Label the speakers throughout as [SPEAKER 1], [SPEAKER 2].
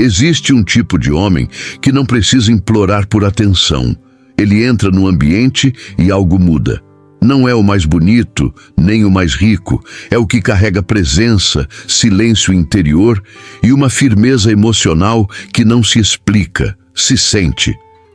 [SPEAKER 1] Existe um tipo de homem que não precisa implorar por atenção. Ele entra no ambiente e algo muda. Não é o mais bonito, nem o mais rico. É o que carrega presença, silêncio interior e uma firmeza emocional que não se explica, se sente.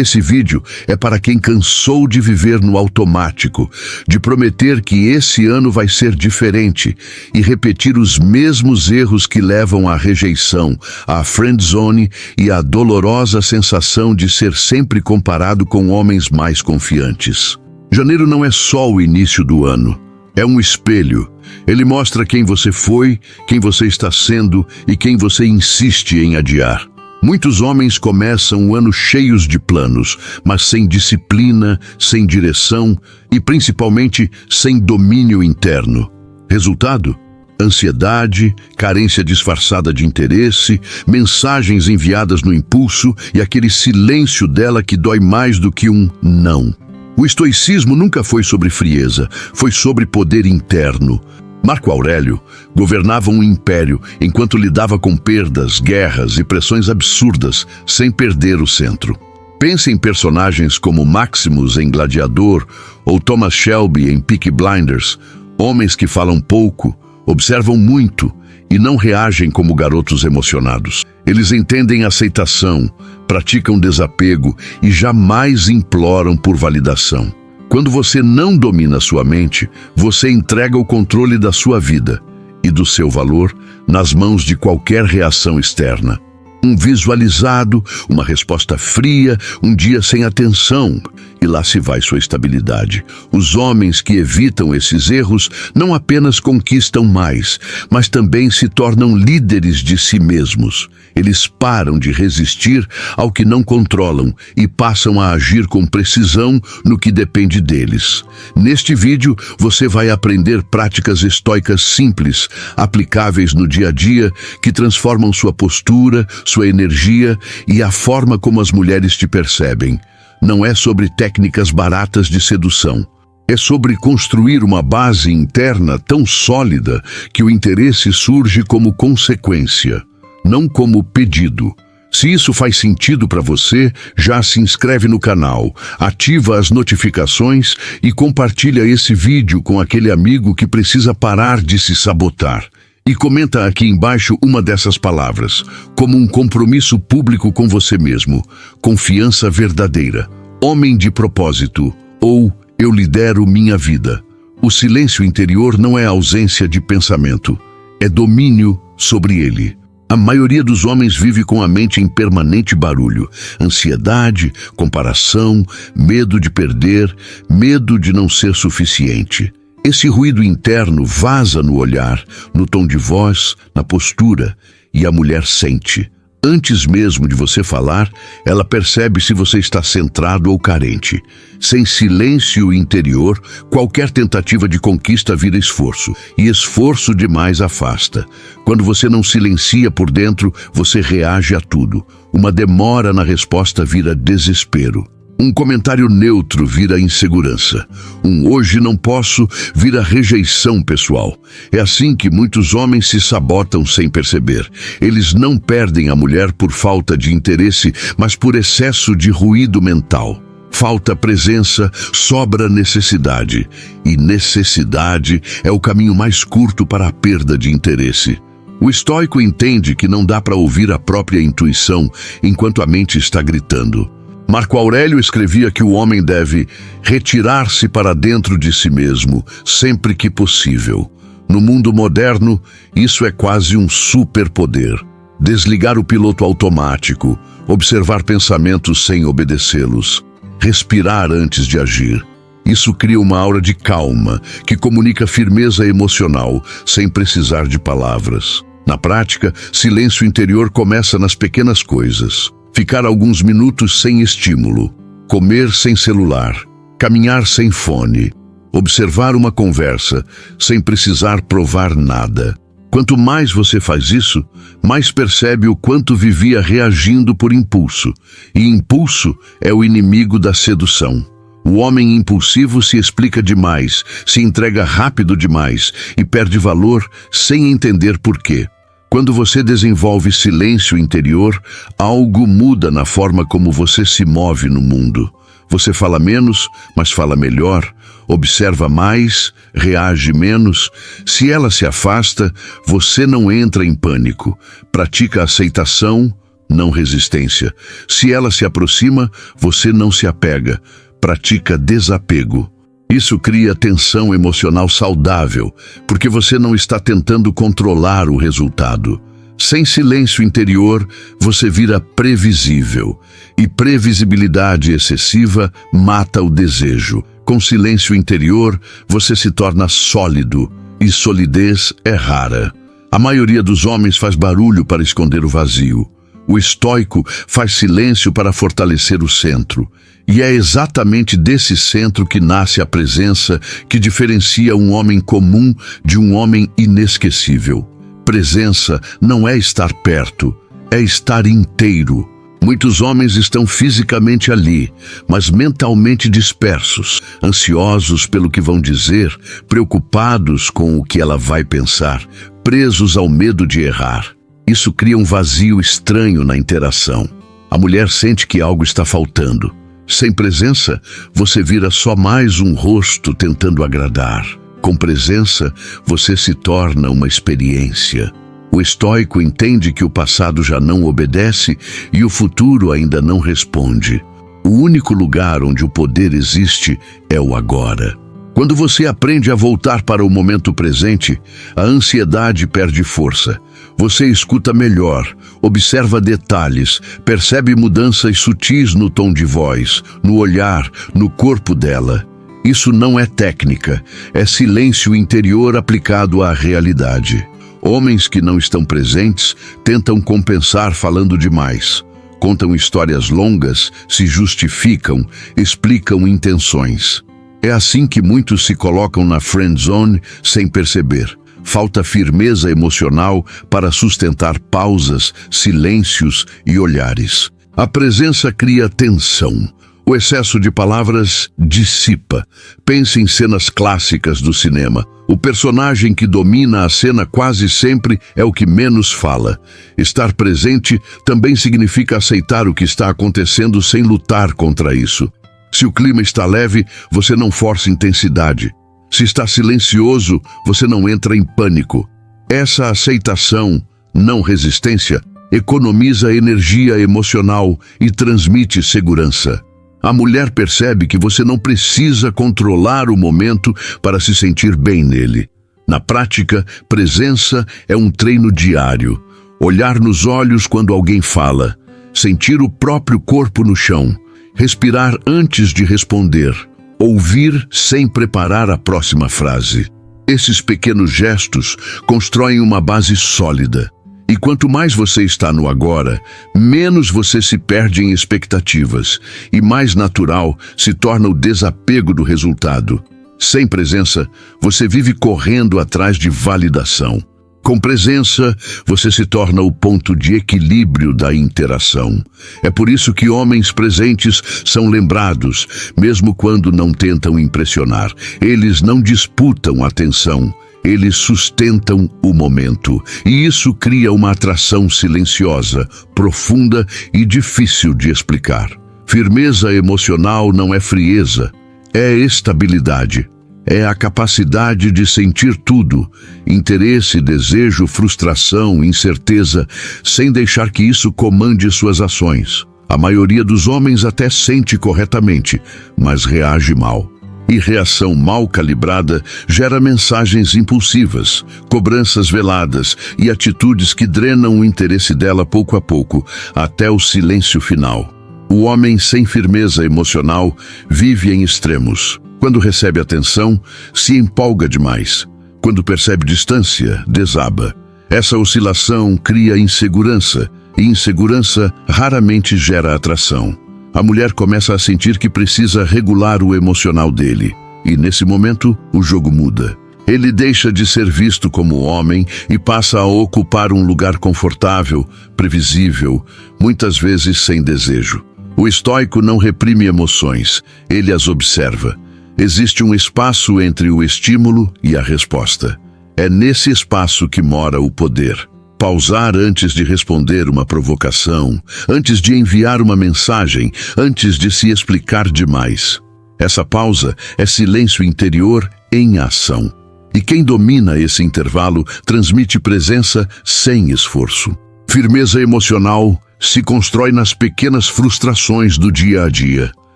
[SPEAKER 1] Esse vídeo é para quem cansou de viver no automático, de prometer que esse ano vai ser diferente e repetir os mesmos erros que levam à rejeição, à friendzone e à dolorosa sensação de ser sempre comparado com homens mais confiantes. Janeiro não é só o início do ano, é um espelho. Ele mostra quem você foi, quem você está sendo e quem você insiste em adiar. Muitos homens começam o ano cheios de planos, mas sem disciplina, sem direção e principalmente sem domínio interno. Resultado? Ansiedade, carência disfarçada de interesse, mensagens enviadas no impulso e aquele silêncio dela que dói mais do que um não. O estoicismo nunca foi sobre frieza, foi sobre poder interno. Marco Aurélio governava um império enquanto lidava com perdas, guerras e pressões absurdas, sem perder o centro. Pense em personagens como Maximus em Gladiador ou Thomas Shelby em Peaky Blinders, homens que falam pouco, observam muito e não reagem como garotos emocionados. Eles entendem aceitação, praticam desapego e jamais imploram por validação. Quando você não domina sua mente, você entrega o controle da sua vida e do seu valor nas mãos de qualquer reação externa. Um visualizado, uma resposta fria, um dia sem atenção, e lá se vai sua estabilidade. Os homens que evitam esses erros não apenas conquistam mais, mas também se tornam líderes de si mesmos. Eles param de resistir ao que não controlam e passam a agir com precisão no que depende deles. Neste vídeo, você vai aprender práticas estoicas simples, aplicáveis no dia a dia, que transformam sua postura, sua energia e a forma como as mulheres te percebem. Não é sobre técnicas baratas de sedução. É sobre construir uma base interna tão sólida que o interesse surge como consequência, não como pedido. Se isso faz sentido para você, já se inscreve no canal, ativa as notificações e compartilha esse vídeo com aquele amigo que precisa parar de se sabotar. E comenta aqui embaixo uma dessas palavras, como um compromisso público com você mesmo, confiança verdadeira, homem de propósito, ou eu lidero minha vida. O silêncio interior não é ausência de pensamento, é domínio sobre ele. A maioria dos homens vive com a mente em permanente barulho, ansiedade, comparação, medo de perder, medo de não ser suficiente. Esse ruído interno vaza no olhar, no tom de voz, na postura, e a mulher sente. Antes mesmo de você falar, ela percebe se você está centrado ou carente. Sem silêncio interior, qualquer tentativa de conquista vira esforço, e esforço demais afasta. Quando você não silencia por dentro, você reage a tudo. Uma demora na resposta vira desespero. Um comentário neutro vira insegurança. Um hoje não posso vira rejeição pessoal. É assim que muitos homens se sabotam sem perceber. Eles não perdem a mulher por falta de interesse, mas por excesso de ruído mental. Falta presença, sobra necessidade. E necessidade é o caminho mais curto para a perda de interesse. O estoico entende que não dá para ouvir a própria intuição enquanto a mente está gritando. Marco Aurélio escrevia que o homem deve retirar-se para dentro de si mesmo, sempre que possível. No mundo moderno, isso é quase um superpoder. Desligar o piloto automático, observar pensamentos sem obedecê-los, respirar antes de agir. Isso cria uma aura de calma, que comunica firmeza emocional, sem precisar de palavras. Na prática, silêncio interior começa nas pequenas coisas. Ficar alguns minutos sem estímulo, comer sem celular, caminhar sem fone, observar uma conversa sem precisar provar nada. Quanto mais você faz isso, mais percebe o quanto vivia reagindo por impulso. E impulso é o inimigo da sedução. O homem impulsivo se explica demais, se entrega rápido demais e perde valor sem entender por quê. Quando você desenvolve silêncio interior, algo muda na forma como você se move no mundo. Você fala menos, mas fala melhor, observa mais, reage menos. Se ela se afasta, você não entra em pânico. Pratica aceitação, não resistência. Se ela se aproxima, você não se apega. Pratica desapego. Isso cria tensão emocional saudável, porque você não está tentando controlar o resultado. Sem silêncio interior, você vira previsível, e previsibilidade excessiva mata o desejo. Com silêncio interior, você se torna sólido, e solidez é rara. A maioria dos homens faz barulho para esconder o vazio. O estoico faz silêncio para fortalecer o centro. E é exatamente desse centro que nasce a presença que diferencia um homem comum de um homem inesquecível. Presença não é estar perto, é estar inteiro. Muitos homens estão fisicamente ali, mas mentalmente dispersos, ansiosos pelo que vão dizer, preocupados com o que ela vai pensar, presos ao medo de errar. Isso cria um vazio estranho na interação. A mulher sente que algo está faltando. Sem presença, você vira só mais um rosto tentando agradar. Com presença, você se torna uma experiência. O estoico entende que o passado já não obedece e o futuro ainda não responde. O único lugar onde o poder existe é o agora. Quando você aprende a voltar para o momento presente, a ansiedade perde força. Você escuta melhor, observa detalhes, percebe mudanças sutis no tom de voz, no olhar, no corpo dela. Isso não é técnica, é silêncio interior aplicado à realidade. Homens que não estão presentes tentam compensar falando demais. Contam histórias longas, se justificam, explicam intenções. É assim que muitos se colocam na friend zone sem perceber. Falta firmeza emocional para sustentar pausas, silêncios e olhares. A presença cria tensão. O excesso de palavras dissipa. Pense em cenas clássicas do cinema. O personagem que domina a cena quase sempre é o que menos fala. Estar presente também significa aceitar o que está acontecendo sem lutar contra isso. Se o clima está leve, você não força intensidade. Se está silencioso, você não entra em pânico. Essa aceitação, não resistência, economiza energia emocional e transmite segurança. A mulher percebe que você não precisa controlar o momento para se sentir bem nele. Na prática, presença é um treino diário. Olhar nos olhos quando alguém fala, sentir o próprio corpo no chão, respirar antes de responder, ouvir sem preparar a próxima frase. Esses pequenos gestos constroem uma base sólida. E quanto mais você está no agora, menos você se perde em expectativas e mais natural se torna o desapego do resultado. Sem presença, você vive correndo atrás de validação. Com presença, você se torna o ponto de equilíbrio da interação. É por isso que homens presentes são lembrados, mesmo quando não tentam impressionar. Eles não disputam atenção. Eles sustentam o momento, e isso cria uma atração silenciosa, profunda e difícil de explicar. Firmeza emocional não é frieza, é estabilidade. É a capacidade de sentir tudo, interesse, desejo, frustração, incerteza, sem deixar que isso comande suas ações. A maioria dos homens até sente corretamente, mas reage mal. E reação mal calibrada gera mensagens impulsivas, cobranças veladas e atitudes que drenam o interesse dela pouco a pouco, até o silêncio final. O homem sem firmeza emocional vive em extremos. Quando recebe atenção, se empolga demais. Quando percebe distância, desaba. Essa oscilação cria insegurança, e insegurança raramente gera atração. A mulher começa a sentir que precisa regular o emocional dele. E nesse momento, o jogo muda. Ele deixa de ser visto como homem e passa a ocupar um lugar confortável, previsível, muitas vezes sem desejo. O estoico não reprime emoções, ele as observa. Existe um espaço entre o estímulo e a resposta. É nesse espaço que mora o poder. pausar antes de responder uma provocação, antes de enviar uma mensagem, antes de se explicar demais. Essa pausa é silêncio interior em ação. E quem domina esse intervalo transmite presença sem esforço. Firmeza emocional se constrói nas pequenas frustrações do dia a dia.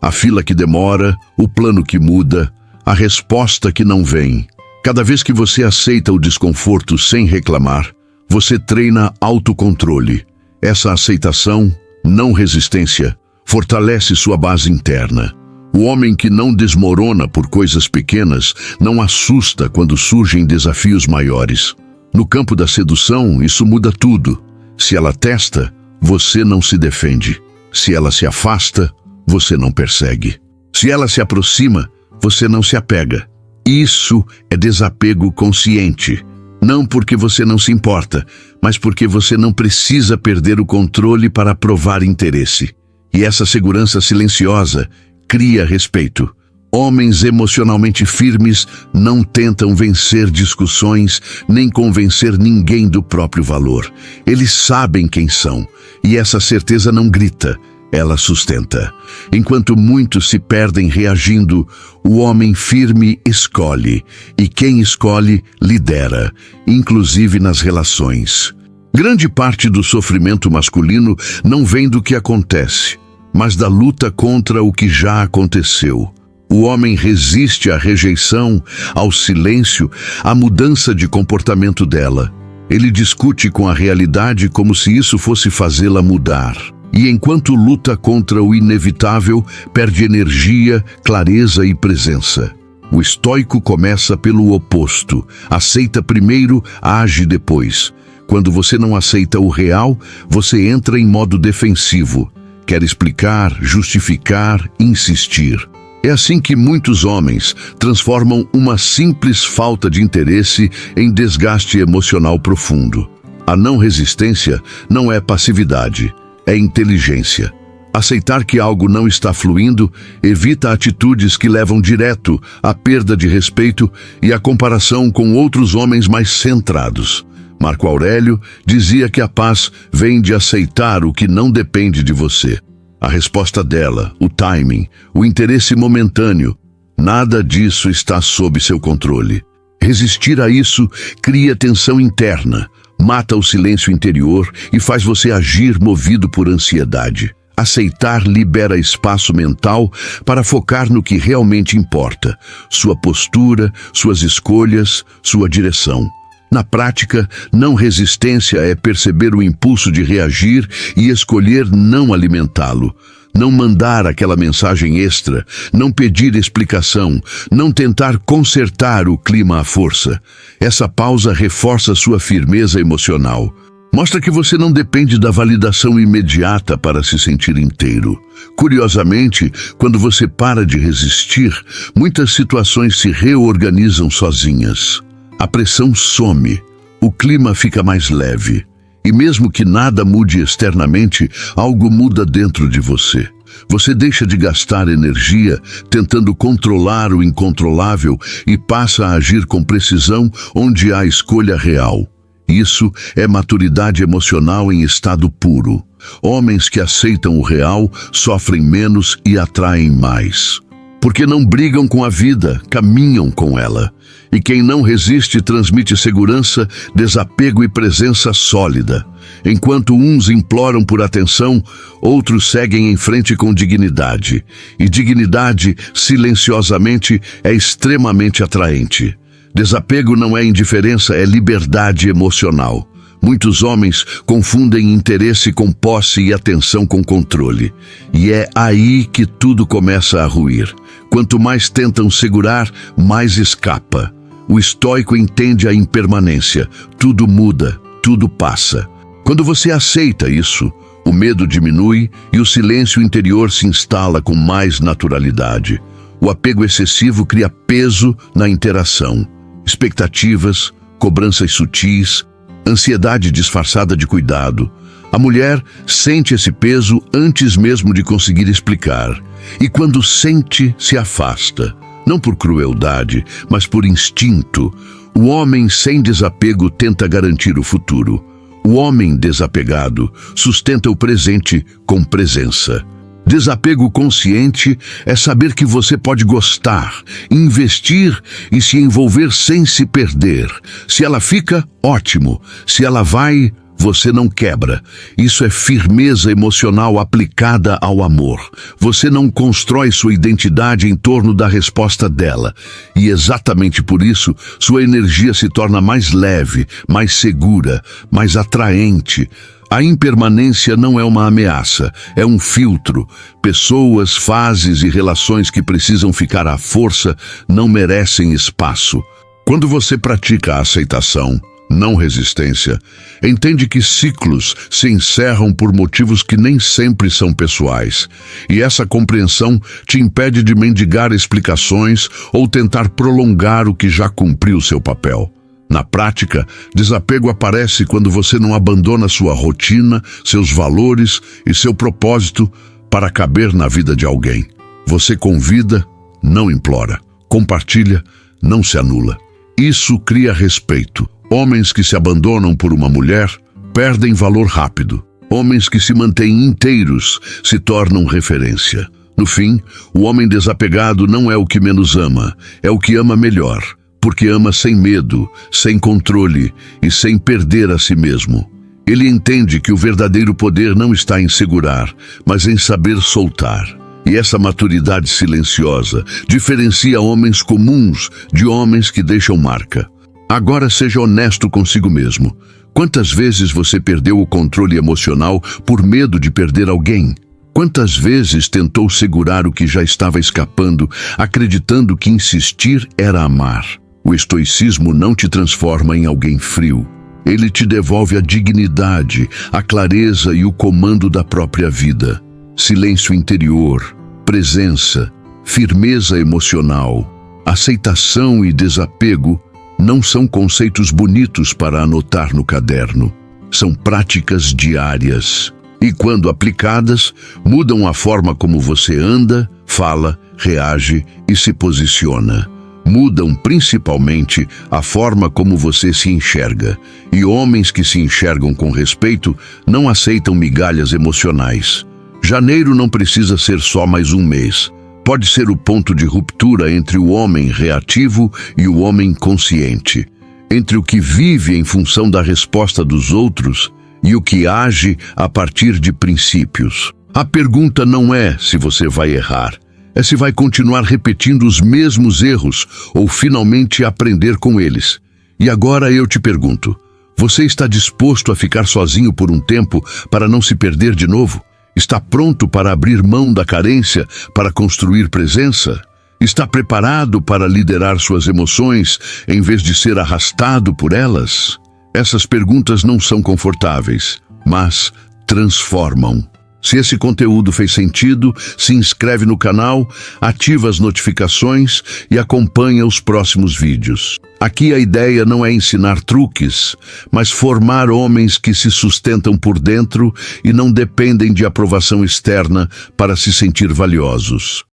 [SPEAKER 1] A fila que demora, o plano que muda, a resposta que não vem. Cada vez que você aceita o desconforto sem reclamar, você treina autocontrole. Essa aceitação, não resistência, fortalece sua base interna. O homem que não desmorona por coisas pequenas não assusta quando surgem desafios maiores. No campo da sedução, isso muda tudo. Se ela testa, você não se defende. Se ela se afasta, você não persegue. Se ela se aproxima, você não se apega. Isso é desapego consciente. Não porque você não se importa, mas porque você não precisa perder o controle para provar interesse. E essa segurança silenciosa cria respeito. Homens emocionalmente firmes não tentam vencer discussões nem convencer ninguém do próprio valor. Eles sabem quem são, e essa certeza não grita, ela sustenta. Enquanto muitos se perdem reagindo, o homem firme escolhe, e quem escolhe lidera, inclusive nas relações. Grande parte do sofrimento masculino não vem do que acontece, mas da luta contra o que já aconteceu. O homem resiste à rejeição, ao silêncio, à mudança de comportamento dela. Ele discute com a realidade como se isso fosse fazê-la mudar. E enquanto luta contra o inevitável, perde energia, clareza e presença. O estoico começa pelo oposto. Aceita primeiro, age depois. Quando você não aceita o real, você entra em modo defensivo. Quer explicar, justificar, insistir. É assim que muitos homens transformam uma simples falta de interesse em desgaste emocional profundo. A não resistência não é passividade, é inteligência. Aceitar que algo não está fluindo evita atitudes que levam direto à perda de respeito e à comparação com outros homens mais centrados. Marco Aurélio dizia que a paz vem de aceitar o que não depende de você. A resposta dela, o timing, o interesse momentâneo, nada disso está sob seu controle. Resistir a isso cria tensão interna, mata o silêncio interior e faz você agir movido por ansiedade. Aceitar libera espaço mental para focar no que realmente importa, sua postura, suas escolhas, sua direção. Na prática, não resistência é perceber o impulso de reagir e escolher não alimentá-lo. Não mandar aquela mensagem extra, não pedir explicação, não tentar consertar o clima à força. Essa pausa reforça sua firmeza emocional. Mostra que você não depende da validação imediata para se sentir inteiro. Curiosamente, quando você para de resistir, muitas situações se reorganizam sozinhas. A pressão some, o clima fica mais leve. E mesmo que nada mude externamente, algo muda dentro de você. Você deixa de gastar energia tentando controlar o incontrolável e passa a agir com precisão onde há escolha real. Isso é maturidade emocional em estado puro. Homens que aceitam o real sofrem menos e atraem mais. Porque não brigam com a vida, caminham com ela. E quem não resiste transmite segurança, desapego e presença sólida. Enquanto uns imploram por atenção, outros seguem em frente com dignidade. E dignidade, silenciosamente, é extremamente atraente. Desapego não é indiferença, é liberdade emocional. Muitos homens confundem interesse com posse e atenção com controle. E é aí que tudo começa a ruir. Quanto mais tentam segurar, mais escapa. O estoico entende a impermanência. Tudo muda, tudo passa. Quando você aceita isso, o medo diminui e o silêncio interior se instala com mais naturalidade. O apego excessivo cria peso na interação. Expectativas, cobranças sutis, ansiedade disfarçada de cuidado. A mulher sente esse peso antes mesmo de conseguir explicar. E quando sente, se afasta. Não por crueldade, mas por instinto. O homem sem desapego tenta garantir o futuro. O homem desapegado sustenta o presente com presença. Desapego consciente é saber que você pode gostar, investir e se envolver sem se perder. Se ela fica, ótimo. Se ela vai, você não quebra. Isso é firmeza emocional aplicada ao amor. Você não constrói sua identidade em torno da resposta dela. E exatamente por isso, sua energia se torna mais leve, mais segura, mais atraente. A impermanência não é uma ameaça, é um filtro. Pessoas, fases e relações que precisam ficar à força não merecem espaço. Quando você pratica a aceitação, não resistência, entende que ciclos se encerram por motivos que nem sempre são pessoais. E essa compreensão te impede de mendigar explicações ou tentar prolongar o que já cumpriu seu papel. Na prática, desapego aparece quando você não abandona sua rotina, seus valores e seu propósito para caber na vida de alguém. Você convida, não implora. Compartilha, não se anula. Isso cria respeito. Homens que se abandonam por uma mulher perdem valor rápido. Homens que se mantêm inteiros se tornam referência. No fim, o homem desapegado não é o que menos ama, é o que ama melhor. Porque ama sem medo, sem controle e sem perder a si mesmo. Ele entende que o verdadeiro poder não está em segurar, mas em saber soltar. E essa maturidade silenciosa diferencia homens comuns de homens que deixam marca. Agora seja honesto consigo mesmo. Quantas vezes você perdeu o controle emocional por medo de perder alguém? Quantas vezes tentou segurar o que já estava escapando, acreditando que insistir era amar? O estoicismo não te transforma em alguém frio. Ele te devolve a dignidade, a clareza e o comando da própria vida. Silêncio interior, presença, firmeza emocional, aceitação e desapego não são conceitos bonitos para anotar no caderno. São práticas diárias. E quando aplicadas, mudam a forma como você anda, fala, reage e se posiciona. Mudam principalmente a forma como você se enxerga. E homens que se enxergam com respeito não aceitam migalhas emocionais. Janeiro não precisa ser só mais um mês. Pode ser o ponto de ruptura entre o homem reativo e o homem consciente. Entre o que vive em função da resposta dos outros e o que age a partir de princípios. A pergunta não é se você vai errar. É se vai continuar repetindo os mesmos erros ou finalmente aprender com eles. E agora eu te pergunto, você está disposto a ficar sozinho por um tempo para não se perder de novo? Está pronto para abrir mão da carência para construir presença? Está preparado para liderar suas emoções em vez de ser arrastado por elas? Essas perguntas não são confortáveis, mas transformam. Se esse conteúdo fez sentido, se inscreve no canal, ativa as notificações e acompanha os próximos vídeos. Aqui a ideia não é ensinar truques, mas formar homens que se sustentam por dentro e não dependem de aprovação externa para se sentir valiosos.